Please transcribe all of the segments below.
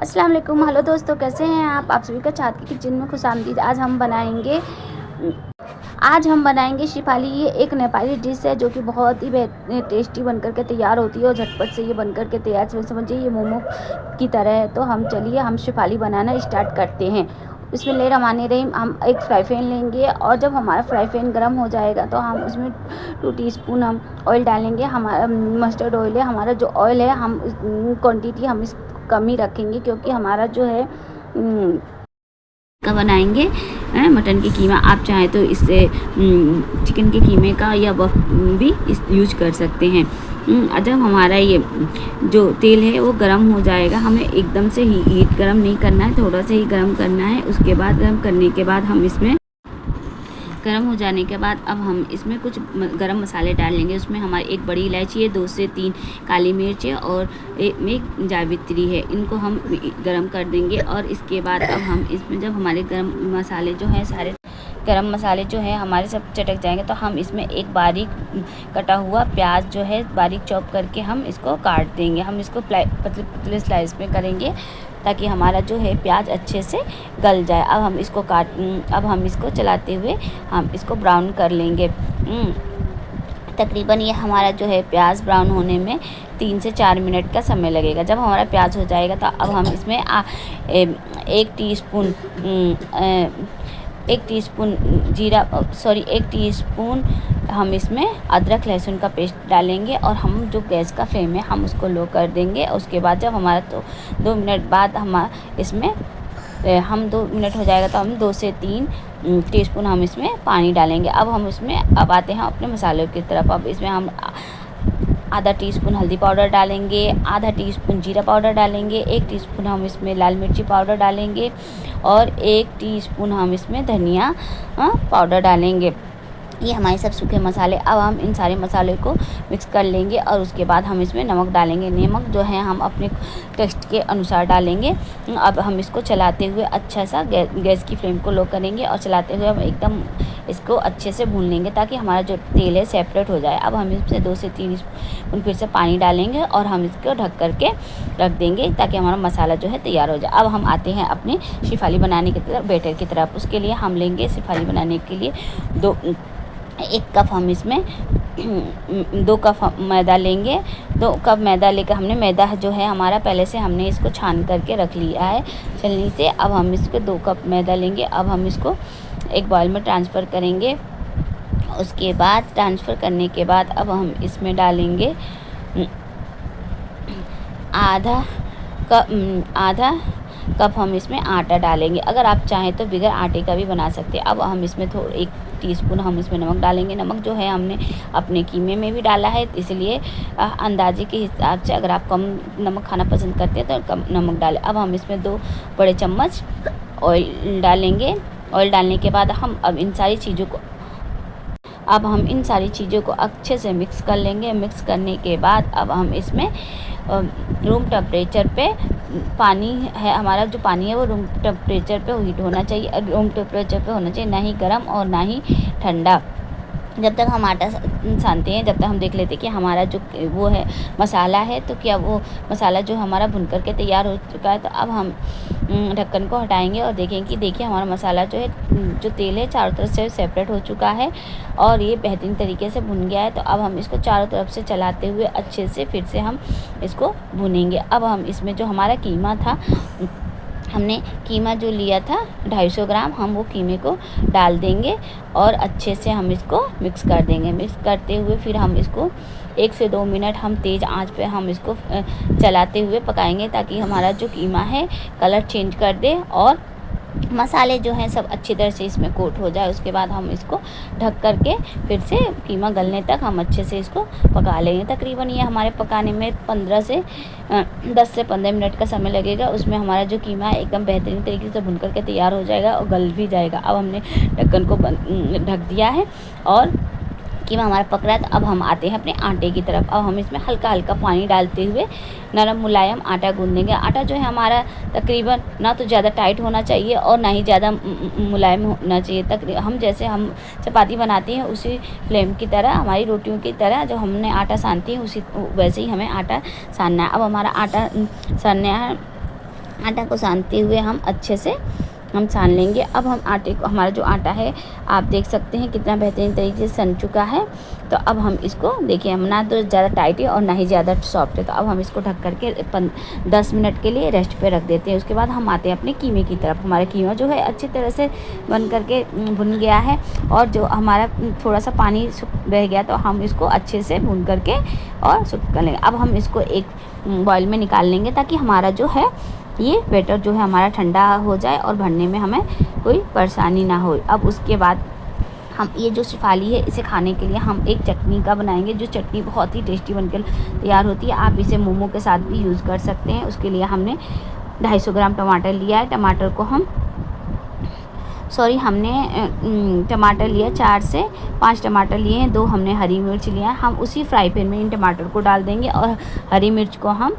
अस्सलाम वालेकुम। हेलो दोस्तों, कैसे हैं आप सभी का चाँद की किचन में खुशामदीद। आज हम बनाएंगे शिफाली। ये एक नेपाली डिश है जो कि बहुत ही टेस्टी बनकर के तैयार होती है और झटपट से ये बनकर के तैयार समझिए ये मोमो की तरह है। तो हम शिफाली बनाना स्टार्ट करते हैं। बिस्मिल्लाहिर्रहमानिर्रहीम। हम एक फ्राई पैन लेंगे और जब हमारा फ्राई पैन गर्म हो जाएगा तो हम उसमें 2 टीस्पून हम ऑयल डालेंगे। हमारा मस्टर्ड ऑयल है। हमारा जो ऑयल है हम क्वांटिटी हम इस कम ही रखेंगे क्योंकि हमारा जो है का बनाएंगे मटन की कीमा। आप चाहें तो इससे चिकन के कीमे का या भी यूज कर सकते हैं। जब हमारा ये जो तेल है वो गर्म हो जाएगा, हमें एकदम से हीट गर्म नहीं करना है, थोड़ा सा ही गर्म करना है। उसके बाद गर्म करने के बाद हम इसमें गर्म हो जाने के बाद अब हम इसमें कुछ गरम मसाले डाल लेंगे। उसमें हमारी एक बड़ी इलायची है, 2 से 3 काली मिर्च है और एक जावित्री है। इनको हम गरम कर देंगे और इसके बाद अब हम इसमें जब हमारे गरम मसाले जो हैं सारे गरम मसाले जो है हमारे सब चटक जाएंगे तो हम इसमें एक बारीक कटा हुआ प्याज जो है बारीक चॉप करके हम इसको काट देंगे। हम इसको पतले पतले स्लाइस में करेंगे ताकि हमारा जो है प्याज अच्छे से गल जाए। अब हम इसको चलाते हुए हम इसको ब्राउन कर लेंगे। तकरीबन ये हमारा जो है प्याज ब्राउन होने में 3 से 4 मिनट का समय लगेगा। जब हमारा प्याज हो जाएगा तो अब हम इसमें 1 टीस्पून हम इसमें अदरक लहसुन का पेस्ट डालेंगे और हम जो गैस का फ्लेम है हम उसको लो कर देंगे। उसके बाद जब हमारा 2 मिनट बाद इसमें 2 मिनट हो जाएगा तो हम 2 से 3 टीस्पून हम इसमें पानी डालेंगे। अब आते हैं अपने मसालों की तरफ। अब इसमें हम आधा टीस्पून हल्दी पाउडर डालेंगे, आधा टीस्पून जीरा पाउडर डालेंगे, 1 टीस्पून हम इसमें लाल मिर्ची पाउडर डालेंगे और 1 टीस्पून हम इसमें धनिया पाउडर डालेंगे। ये हमारे सब सूखे मसाले। अब हम इन सारे मसाले को मिक्स कर लेंगे और उसके बाद हम इसमें नमक डालेंगे। नमक जो है हम अपने टेस्ट के अनुसार डालेंगे। अब हम इसको चलाते हुए अच्छा सा गैस की फ्लेम को लो करेंगे और चलाते हुए हम एकदम इसको अच्छे से भून लेंगे ताकि हमारा जो तेल है सेपरेट हो जाए। अब हम इसमें 2 से 3 स्पून फिर से पानी डालेंगे और हम इसको ढक करके रख देंगे ताकि हमारा मसाला जो है तैयार हो जाए। अब हम आते हैं अपने शिफाली बनाने की तरफ, बैटर की तरफ। उसके लिए हम लेंगे शिफाली बनाने के लिए 1 कप हम इसमें 2 कप मैदा लेंगे। 2 कप मैदा लेकर हमने मैदा जो है हमारा पहले से हमने इसको छान करके रख लिया है छलनी से। अब हम इसको 2 कप मैदा लेंगे। अब हम इसको एक बाउल में ट्रांसफ़र करेंगे। उसके बाद ट्रांसफ़र करने के बाद अब हम इसमें डालेंगे आधा कप हम इसमें आटा डालेंगे। अगर आप चाहें तो बगैर आटे का भी बना सकते हैं। अब हम इसमें 1 टीस्पून हम इसमें नमक डालेंगे। नमक जो है हमने अपने कीमे में भी डाला है, इसलिए अंदाजे के हिसाब से अगर आप कम नमक खाना पसंद करते हैं तो कम नमक डालें। अब हम इसमें 2 बड़े चम्मच ऑयल डालेंगे। ऑयल डालने के बाद हम इन सारी चीज़ों को अच्छे से मिक्स कर लेंगे। मिक्स करने के बाद अब हम इसमें रूम टेम्परेचर पे पानी है, हमारा जो पानी है वो रूम टेम्परेचर पे हीट होना चाहिए। रूम टेम्परेचर पे होना चाहिए, ना ही गर्म और ना ही ठंडा। जब तक हम आटा सानते हैं जब तक हम देख लेते हैं कि हमारा जो वो है मसाला है तो क्या वो मसाला जो हमारा भुन करके तैयार हो चुका है। तो अब हम ढक्कन को हटाएंगे और देखेंगे कि देखिए हमारा मसाला जो है जो तेल है चारों तरफ से सेपरेट हो चुका है और ये बेहतरीन तरीके से भुन गया है। तो अब हम इसको चारों तरफ से चलाते हुए अच्छे से फिर से हम इसको भुनेंगे। अब हम इसमें जो हमारा कीमा था, हमने कीमा जो लिया था 250 ग्राम, हम वो कीमे को डाल देंगे और अच्छे से हम इसको मिक्स कर देंगे। मिक्स करते हुए फिर हम इसको 1 से 2 मिनट हम तेज़ आंच पे हम इसको चलाते हुए पकाएंगे ताकि हमारा जो कीमा है कलर चेंज कर दे और मसाले जो हैं सब अच्छी तरह से इसमें कोट हो जाए। उसके बाद हम इसको ढक करके फिर से कीमा गलने तक हम अच्छे से इसको पका लेंगे। तकरीबन ये हमारे पकाने में 10 से 15 मिनट का समय लगेगा। उसमें हमारा जो कीमा है एकदम बेहतरीन तरीके से भुन करके तैयार हो जाएगा और गल भी जाएगा। अब हमने ढक्कन को ढक दिया है और कीमा हमारा पक रहा है। तो अब हम आते हैं अपने आटे की तरफ। अब हम इसमें हल्का हल्का पानी डालते हुए नरम मुलायम आटा गूँध देंगे। आटा जो है हमारा तकरीबन ना तो ज़्यादा टाइट होना चाहिए और ना ही ज़्यादा मुलायम होना चाहिए। हम चपाती बनाते हैं उसी फ्लेम की तरह, हमारी रोटियों की तरह जो हमने आटा सानती है उसी वैसे ही हमें आटा सानना है। अब हमारा आटा सानना है आटा को सानते हुए हम अच्छे से हम सान लेंगे। अब हम आटे को, हमारा जो आटा है आप देख सकते हैं कितना बेहतरीन तरीके से सन चुका है। तो अब हम इसको देखिए, हम ना तो ज़्यादा टाइट है और ना ही ज़्यादा सॉफ्ट है। तो अब हम इसको ढक करके 10 मिनट के लिए रेस्ट पे रख देते हैं। उसके बाद हम आते हैं अपने कीमे की तरफ। हमारा कीमा जो है अच्छी तरह से बन करके भुन गया है और जो हमारा थोड़ा सा पानी रह गया, तो हम इसको अच्छे से भून करके और सूख कर लेंगे। अब हम इसको एक बॉयल में निकाल लेंगे ताकि हमारा जो है ये बैटर जो है हमारा ठंडा हो जाए और भरने में हमें कोई परेशानी ना हो। अब उसके बाद हम ये जो शेफाली है इसे खाने के लिए हम एक चटनी का बनाएंगे, जो चटनी बहुत ही टेस्टी बनकर तैयार होती है। आप इसे मोमो के साथ भी यूज़ कर सकते हैं। उसके लिए हमने 250 ग्राम टमाटर लिया है। टमाटर को हमने टमाटर लिया 4 से 5 टमाटर लिए हैं, 2 हमने हरी मिर्च लिया है। हम उसी फ्राई पैन में इन टमाटर को डाल देंगे और हरी मिर्च को हम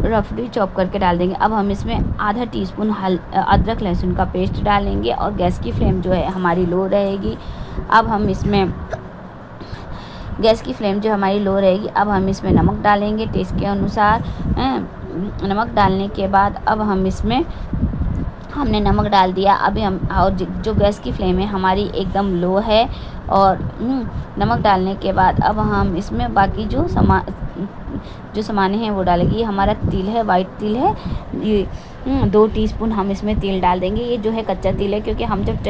रफली चॉप करके डाल देंगे। अब हम इसमें आधा टीस्पून अदरक लहसुन का पेस्ट डालेंगे और गैस की फ्लेम जो है हमारी लो रहेगी। अब हम इसमें गैस की फ्लेम जो हमारी लो रहेगी। अब हम इसमें नमक डालेंगे टेस्ट के अनुसार। नमक डालने के बाद अब हम इसमें हमने नमक डाल दिया। अभी हम और जो गैस की फ्लेम है हमारी एकदम लो है। और नमक डालने के बाद अब हम इसमें बाकी जो सामान हैं वो डालेंगे। ये हमारा तिल है, वाइट तिल है। ये 2 टीस्पून हम इसमें तेल डाल देंगे। ये जो है कच्चा तिल है, क्योंकि हम जब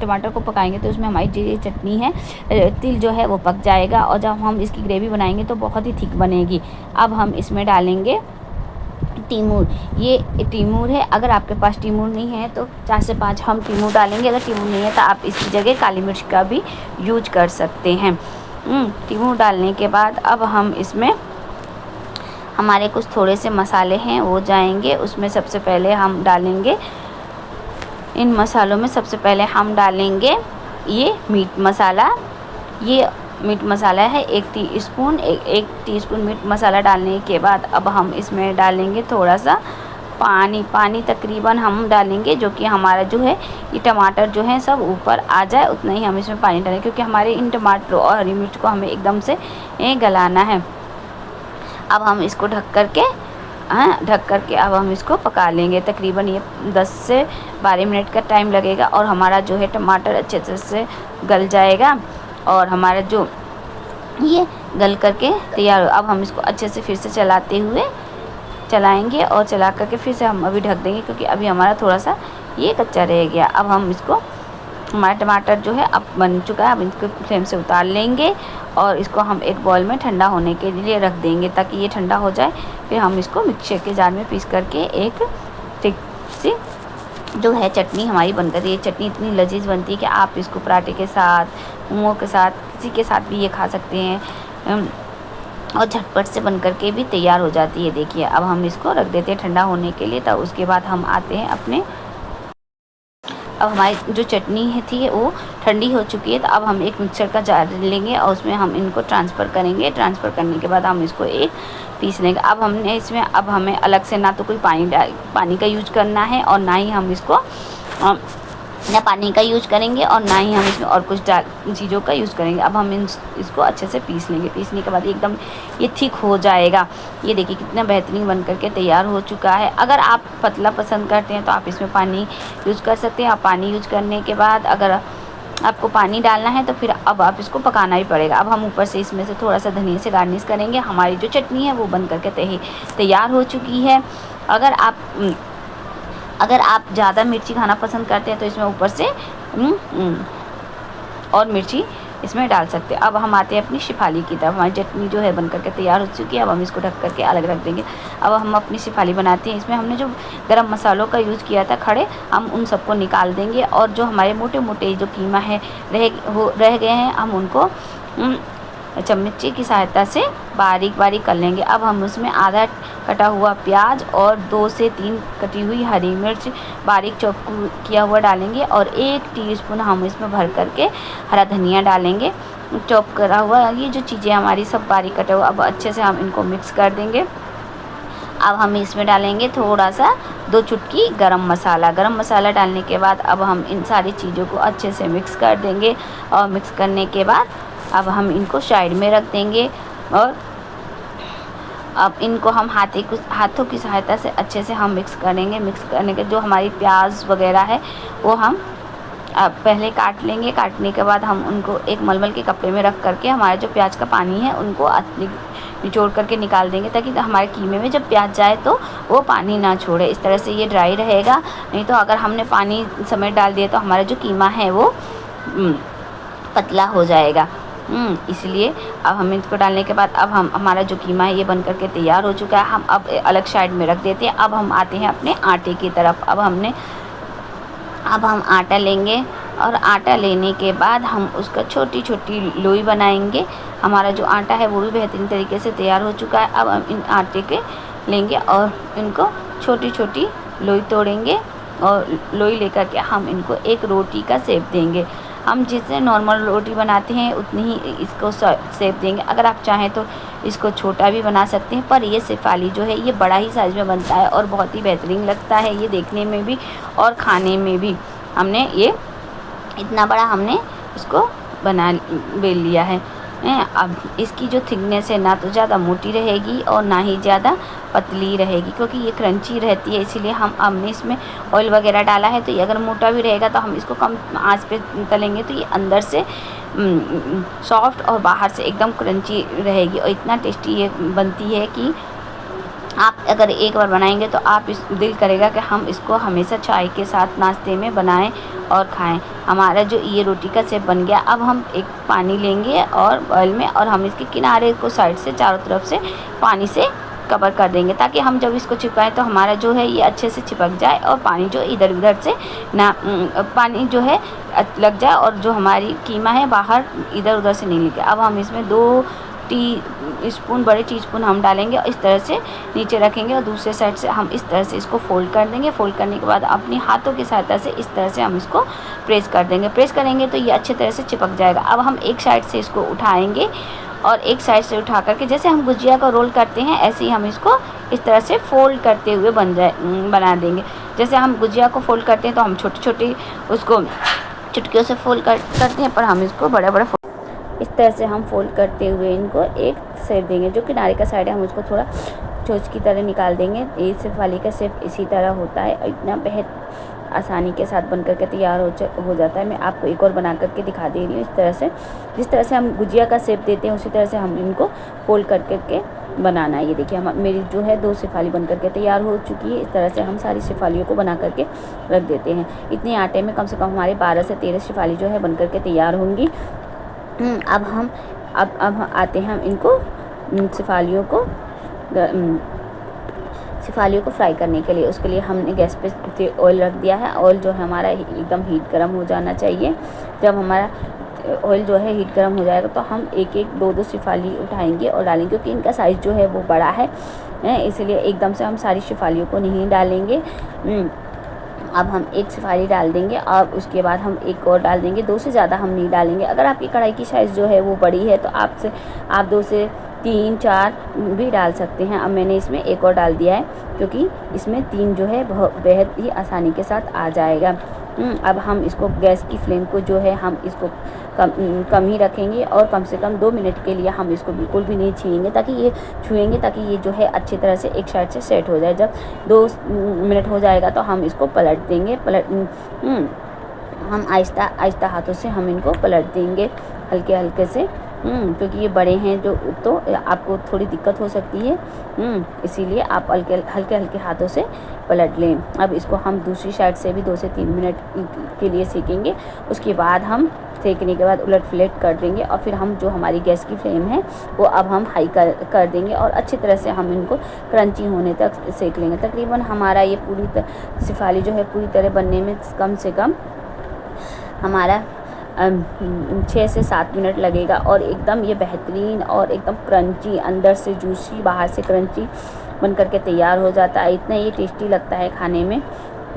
टमाटर को पकाएंगे तो उसमें हमारी जो चटनी है, तिल जो है वो पक जाएगा और जब हम इसकी ग्रेवी बनाएंगे तो बहुत ही थिक बनेगी। अब हम इसमें डालेंगे टीमूर। ये टीमूर है। अगर आपके पास टीमूर नहीं है तो 4 से 5 हम टीमूर डालेंगे। अगर टीमूर नहीं है तो आप इसकी जगह काली मिर्च का भी यूज कर सकते हैं। टीमूर डालने के बाद अब हम इसमें हमारे कुछ थोड़े से मसाले हैं वो जाएंगे। उसमें सबसे पहले हम डालेंगे, इन मसालों में सबसे पहले हम डालेंगे ये मीट मसाला। ये मीट मसाला है 1 टीस्पून मीट मसाला डालने के बाद अब हम इसमें डालेंगे थोड़ा सा पानी तकरीबन हम डालेंगे, जो कि हमारा जो है ये टमाटर जो है सब ऊपर आ जाए उतना ही हम इसमें पानी डालेंगे, क्योंकि हमारे इन टमाटर और हरी मिर्च को हमें एकदम से गलाना है। अब हम इसको ढक करके अब हम इसको पका लेंगे। तकरीबन ये 10 से 12 मिनट का टाइम लगेगा और हमारा जो है टमाटर अच्छे तरह से गल जाएगा और हमारा जो ये गल करके तैयार। अब हम इसको अच्छे से फिर से चलाएंगे और चला करके फिर से हम अभी ढक देंगे, क्योंकि अभी हमारा थोड़ा सा ये कच्चा रह गया। अब हम इसको, हमारा टमाटर जो है अब बन चुका है। अब इसको फ्लेम से उतार लेंगे और इसको हम एक बॉल में ठंडा होने के लिए रख देंगे ताकि ये ठंडा हो जाए। फिर हम इसको मिक्सर के जार में पीस करके एक थिक सी जो है चटनी हमारी बनकर, ये चटनी इतनी लजीज बनती है कि आप इसको पराठे के साथ, मोमो के साथ, किसी के साथ भी ये खा सकते हैं और झटपट से बन करके भी तैयार हो जाती है। देखिए अब हम इसको रख देते हैं ठंडा होने के लिए। तब उसके बाद हम आते हैं अपने, अब हमारी जो चटनी थी वो ठंडी हो चुकी है। तो अब हम एक मिक्सर का जार लेंगे और उसमें हम इनको ट्रांसफ़र करेंगे। ट्रांसफ़र करने के बाद हम इसको एक पीस लेंगे। अब हमने इसमें, अब हमें अलग से ना तो कोई पानी का यूज करना है और ना ही हम इसको ना पानी का यूज करेंगे और ना ही हम इसमें और कुछ चीज़ों का यूज़ करेंगे। अब हम इसको अच्छे से पीस लेंगे। पीसने के बाद एकदम ये थिक हो जाएगा। ये देखिए कितना बेहतरीन बन करके तैयार हो चुका है। अगर आप पतला पसंद करते हैं तो आप इसमें पानी यूज़ कर सकते हैं। आप पानी यूज करने के बाद अगर आपको पानी डालना है तो फिर अब आप इसको पकाना ही पड़ेगा। अब हम ऊपर से इसमें से थोड़ा सा धनिया से गार्निश करेंगे। हमारी जो चटनी है वो बन करके तैयार हो चुकी है। अगर आप ज़्यादा मिर्ची खाना पसंद करते हैं तो इसमें ऊपर से और मिर्ची इसमें डाल सकते हैं। अब हम आते हैं अपनी शेफाली की तरफ। हमारी चटनी जो है बन करके तैयार हो चुकी है। अब हम इसको ढक करके अलग रख देंगे। अब हम अपनी शेफाली बनाते हैं। इसमें हमने जो गरम मसालों का यूज़ किया था खड़े, हम उन सबको निकाल देंगे और जो हमारे मोटे मोटे जो कीमा है रह गए हैं, हम उनको चम्मच की सहायता से बारीक बारीक कर लेंगे। अब हम उसमें आधा कटा हुआ प्याज और 2 से 3 कटी हुई हरी मिर्च बारीक चॉप किया हुआ डालेंगे और 1 टीस्पून हम इसमें भर करके हरा धनिया डालेंगे चॉप करा हुआ। ये जो चीज़ें हमारी सब बारीक कटा हुआ, अब अच्छे से हम इनको मिक्स कर देंगे। अब हम इसमें डालेंगे थोड़ा सा 2 चुटकी गरम मसाला डालने के बाद अब हम इन सारी चीज़ों को अच्छे से मिक्स कर देंगे और मिक्स करने के बाद अब हम इनको साइड में रख देंगे। और अब इनको हम हाथों की सहायता से अच्छे से हम मिक्स करेंगे। मिक्स करने के जो हमारी प्याज वगैरह है वो हम पहले काट लेंगे। काटने के बाद हम उनको एक मलमल के कपड़े में रख करके हमारा जो प्याज का पानी है उनको निचोड़ करके निकाल देंगे, ताकि हमारे कीमे में जब प्याज जाए तो वो पानी ना छोड़े। इस तरह से ये ड्राई रहेगा, नहीं तो अगर हमने पानी समेत डाल दिया तो हमारा जो कीमा है वो पतला हो जाएगा। इसलिए अब हम इसको डालने के बाद अब हमारा जो कीमा है ये बन करके तैयार हो चुका है। हम अब अलग साइड में रख देते हैं। अब हम आते हैं अपने आटे की तरफ। अब हम आटा लेंगे और आटा लेने के बाद हम उसका छोटी छोटी लोई बनाएंगे। हमारा जो आटा है वो भी बेहतरीन तरीके से तैयार हो चुका है। अब हम इन आटे के लेंगे और इनको छोटी छोटी लोई तोड़ेंगे और लोई लेकर के हम इनको एक रोटी का शेप देंगे। हम जितने नॉर्मल रोटी बनाते हैं उतनी ही इसको शेप देंगे। अगर आप चाहें तो इसको छोटा भी बना सकते हैं, पर ये शेफाली जो है ये बड़ा ही साइज़ में बनता है और बहुत ही बेहतरीन लगता है ये देखने में भी और खाने में भी। हमने ये इतना बड़ा हमने इसको बेल लिया है। अब इसकी जो थिकनेस है ना तो ज़्यादा मोटी रहेगी और ना ही ज़्यादा पतली रहेगी, क्योंकि ये क्रंची रहती है। इसीलिए हमने इसमें ऑयल वगैरह डाला है। तो ये अगर मोटा भी रहेगा तो हम इसको कम आंच पे तलेंगे तो ये अंदर से सॉफ्ट और बाहर से एकदम क्रंची रहेगी और इतना टेस्टी ये बनती है कि आप अगर एक बार बनाएंगे तो आप दिल करेगा कि हम इसको हमेशा चाय के साथ नाश्ते में बनाएं और खाएं। हमारा जो ये रोटी का शेप बन गया। अब हम एक पानी लेंगे और ऑयल में और हम इसके किनारे को साइड से चारों तरफ से पानी से कवर कर देंगे, ताकि हम जब इसको चिपकाएं तो हमारा जो है ये अच्छे से चिपक जाए और पानी जो इधर उधर से ना पानी जो है लग जाए और जो हमारी कीमा है बाहर इधर उधर से नहीं लगे। अब हम इसमें 2 टीस्पून बड़े टीस्पून हम डालेंगे और इस तरह से नीचे रखेंगे और दूसरे साइड से हम इस तरह से इसको फोल्ड कर देंगे। फोल्ड करने के बाद अपनी हाथों की सहायता से इस तरह से हम इसको प्रेस कर देंगे। प्रेस करेंगे तो ये अच्छी तरह से चिपक जाएगा। अब हम एक साइड से इसको उठाएंगे और एक साइड से उठा करके जैसे हम गुजिया का रोल करते हैं ऐसे ही हम इसको इस तरह से फोल्ड करते हुए बना देंगे। जैसे हम गुजिया को फोल्ड करते हैं तो हम छोटे छोटे उसको चुटकियों से फोल्ड करते हैं, पर हम इसको बड़ा बड़ा इस तरह से हम फोल्ड करते हुए इनको एक शेप देंगे। जो किनारे का साइड है हम उसको थोड़ा चोंच की तरह निकाल देंगे। ये शेफाली का शेप इसी तरह होता है और इतना बेहद आसानी के साथ बन करके तैयार हो जाता है। मैं आपको एक और बना करके दिखा दे रही हूँ। इस तरह से जिस तरह से हम गुजिया का शेप देते हैं उसी तरह से हम इनको फोल्ड करके बनाना है। ये देखिए मेरी जो है 2 शेफाली बन करके तैयार हो चुकी है। इस तरह से हम सारी शेफालियों को बना करके रख देते हैं। इतने आटे में कम से कम हमारे 12 से 13 शेफाली जो है बन करके तैयार होंगी। अब हम आते हैं हम इनको शेफालियों को फ्राई करने के लिए। उसके लिए हमने गैस पे ऑयल रख दिया है। ऑयल जो है हमारा एकदम हीट गर्म हो जाना चाहिए। जब हमारा ऑयल जो है हीट गर्म हो जाएगा तो हम एक 2 शेफाली उठाएंगे और डालेंगे, क्योंकि इनका साइज़ जो है वो बड़ा है, इसलिए एकदम से हम सारी शेफालियों को नहीं डालेंगे। अब हम एक शेफाली डाल देंगे और उसके बाद हम एक और डाल देंगे। 2 से ज़्यादा हम नहीं डालेंगे। अगर आपकी कढ़ाई की साइज़ जो है वो बड़ी है तो आप 2 से 3, 4 भी डाल सकते हैं। अब मैंने इसमें एक और डाल दिया है, क्योंकि इसमें 3 जो है बेहद ही आसानी के साथ आ जाएगा। अब हम इसको गैस की फ्लेम को जो है हम इसको कम ही रखेंगे और कम से कम 2 मिनट के लिए हम इसको बिल्कुल भी नहीं छुएंगे, ताकि ये जो है अच्छी तरह से एक साइड से सेट हो जाए। जब 2 मिनट हो जाएगा तो हम इसको पलट देंगे। हम आहिस्ता हाथों से हम इनको पलट देंगे हल्के हल्के से, क्योंकि ये बड़े हैं जो तो आपको थोड़ी दिक्कत हो सकती है, इसीलिए आप हल्के हाथों से पलट लें। अब इसको हम दूसरी साइड से भी 2 से 3 मिनट के लिए सेकेंगे। उसके बाद हम सेकने के बाद उलट पलट कर देंगे और फिर हम जो हमारी गैस की फ्लेम है वो अब हम हाई कर देंगे और अच्छी तरह से हम इनको क्रंची होने तक सेक लेंगे। तकरीबन हमारा ये शेफाली जो है पूरी तरह बनने में कम से कम हमारा 6 से 7 मिनट लगेगा और एकदम ये बेहतरीन और एकदम क्रंची, अंदर से जूसी बाहर से क्रंची बन करके तैयार हो जाता है। इतना ये टेस्टी लगता है खाने में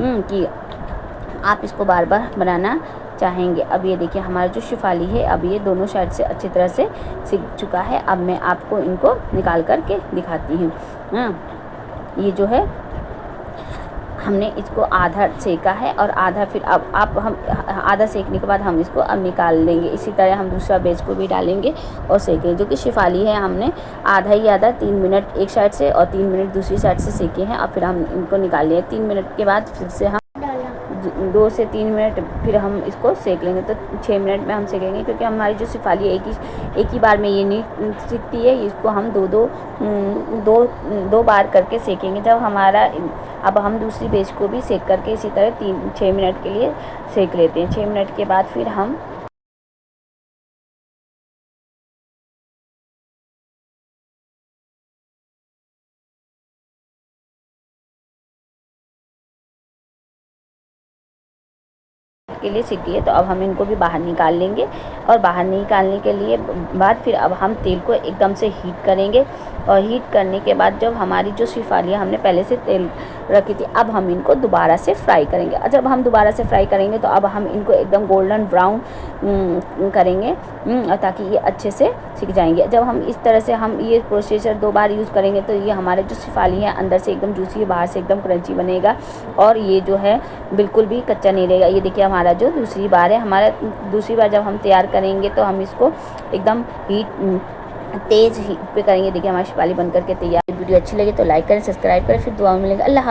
कि आप इसको बार बार बनाना चाहेंगे। अब ये देखिए हमारा जो शेफाली है अब ये दोनों साइड से अच्छी तरह से सीख चुका है। अब मैं आपको इनको निकाल कर के दिखाती हूँ। ये जो है हमने इसको आधा सेका है और आधा फिर अब आप हम आधा सेकने के बाद हम इसको अब निकाल देंगे। इसी तरह हम दूसरा बैच को भी डालेंगे और सेकेंगे। जो कि शेफाली है हमने आधा ही आधा 3 मिनट एक साइड से और 3 मिनट दूसरी साइड से सेके हैं। और फिर हम इनको निकाल लिए। 3 मिनट के बाद फिर से हम 2 से 3 मिनट फिर हम इसको सेक लेंगे। तो 6 मिनट में हम सेकेंगे, क्योंकि हमारी जो शेफाली एक ही बार में ये नहीं सीखती है। इसको हम दो बार करके सेकेंगे। जब हमारा अब हम दूसरी बैच को भी सेक करके इसी तरह 6 मिनट के लिए सेक लेते हैं। 6 मिनट के बाद फिर हम के लिए सीख गई है। तो अब हम इनको भी बाहर निकाल लेंगे। और बाहर निकालने के लिए बाद फिर अब हम तेल को एकदम से हीट करेंगे। और हीट करने के बाद जब हमारी जो शेफालियाँ हमने पहले से तेल रखी थी, अब हम इनको दोबारा से फ्राई करेंगे। और जब हम दोबारा से फ्राई करेंगे तो अब हम इनको एकदम गोल्डन ब्राउन करेंगे, ताकि ये अच्छे से सीख जाएंगे। जब हम इस तरह से हम ये प्रोसीजर 2 बार यूज़ करेंगे तो ये हमारे जो शेफाली हैं अंदर से एकदम जूसी है, बाहर से एकदम क्रंची बनेगा। और ये जो है बिल्कुल भी कच्चा नहीं रहेगा। ये देखिए हमारा जो दूसरी बार है, हमारा दूसरी बार जब हम तैयार करेंगे तो हम इसको एकदम तेज़ हीट पे करेंगे। देखिए हमारी शेफाली बन करके तैयार। वीडियो अच्छी लगी तो लाइक करें, सब्सक्राइब करें। फिर दुआ में मिलेंगे। अल्लाह हाफ़िज़।